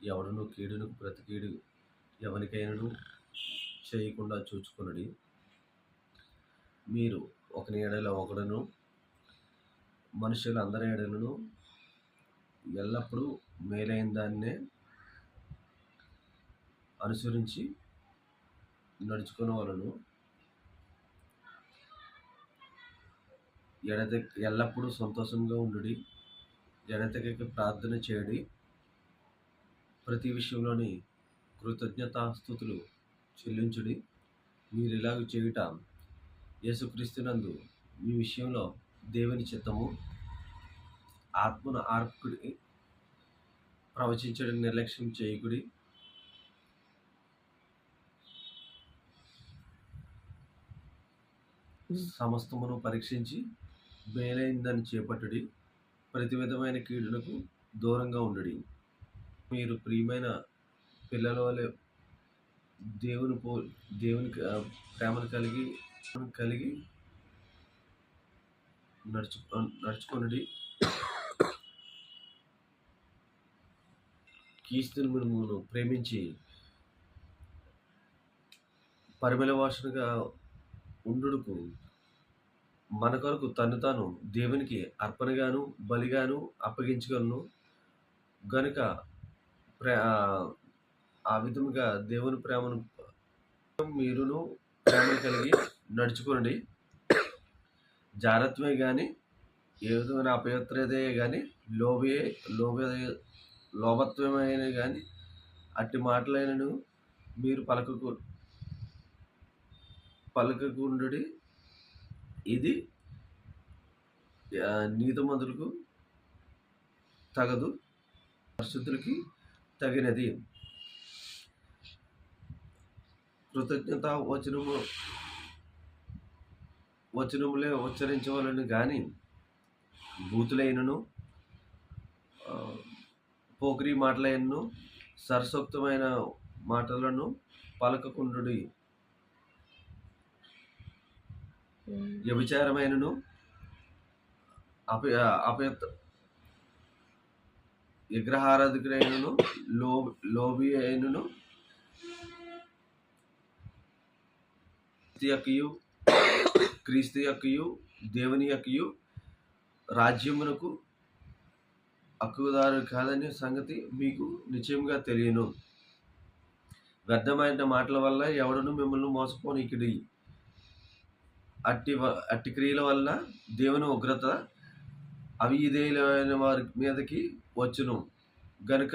ఎవడును కీడును ప్రతి కీడు ఎవరికైనాను చేయకుండా చూచుకొనుడి. మీరు ఒకని ఎడల ఒకడును మనుషులందరి ఎడలను ఎల్లప్పుడూ మేలైన దాన్నే అనుసరించి నడుచుకొనవలెను. ఎల్లప్పుడూ సంతోషంగా ఉండుడి. ఎడతెగక ప్రార్థన చేయుడి. ప్రతి విషయంలోని కృతజ్ఞతాస్తుతులు చెల్లించుడి. మీరిలాగ చేయుట యేసుక్రీస్తునందు మీ విషయంలో దేవుని చిత్తము. ఆత్మను ఆర్పుకుడి. ప్రవచించడం నిర్లక్ష్యం చేయకుడి. సమస్తమును పరీక్షించి మేలైందని చేపట్టుడి. ప్రతి విధమైన కీడులకు దూరంగా ఉండుడి. మీరు ప్రియమైన పిల్లల వలె దేవుని ప్రేమను కలిగి నడుచుకొనుడి. క్రీస్తుని మిమ్మును ప్రేమించి పరిమళ వాసనగా ఉండుటకు మన కొరకు తను తాను దేవునికి అర్పణగాను బలిగాను అప్పగించగలను గనుక ఆ విధముగా దేవుని ప్రేమను మీరును ప్రేమను కలిగి నడుచుకోండి. జాగ్రత్తమే కానీ ఏ విధమైన అపవిత్రతే కానీ లోభత్వమైన కానీ అట్టి మాటలైనను మీరు పలకకుండుడి. ఇది నీతిమంతులకు తగదు, పరిశుద్ధులకి తగినది. కృతజ్ఞత వచనములే ఉచ్చరించవలను కానీ బూతులైనను పోకిరీ మాటలైనను సరసోక్తమైన మాటలను పలకకుండుడి. వ్యభిచారమైనను విగ్రహారాధికులైనను లోబి అయినను క్రీస్తు యొక్కయు దేవుని యొక్కయు రాజ్యమునకు హక్కుదారు కాదనే సంగతి మీకు నిశ్చయంగా తెలియను. వ్యర్థమైన మాటల వల్ల ఎవడను మిమ్మల్ని మోసపోనీకుడి. అట్టి క్రియల వలన దేవుని ఉగ్రత అవిధేయులైన వారి మీదకి వచ్చును గనుక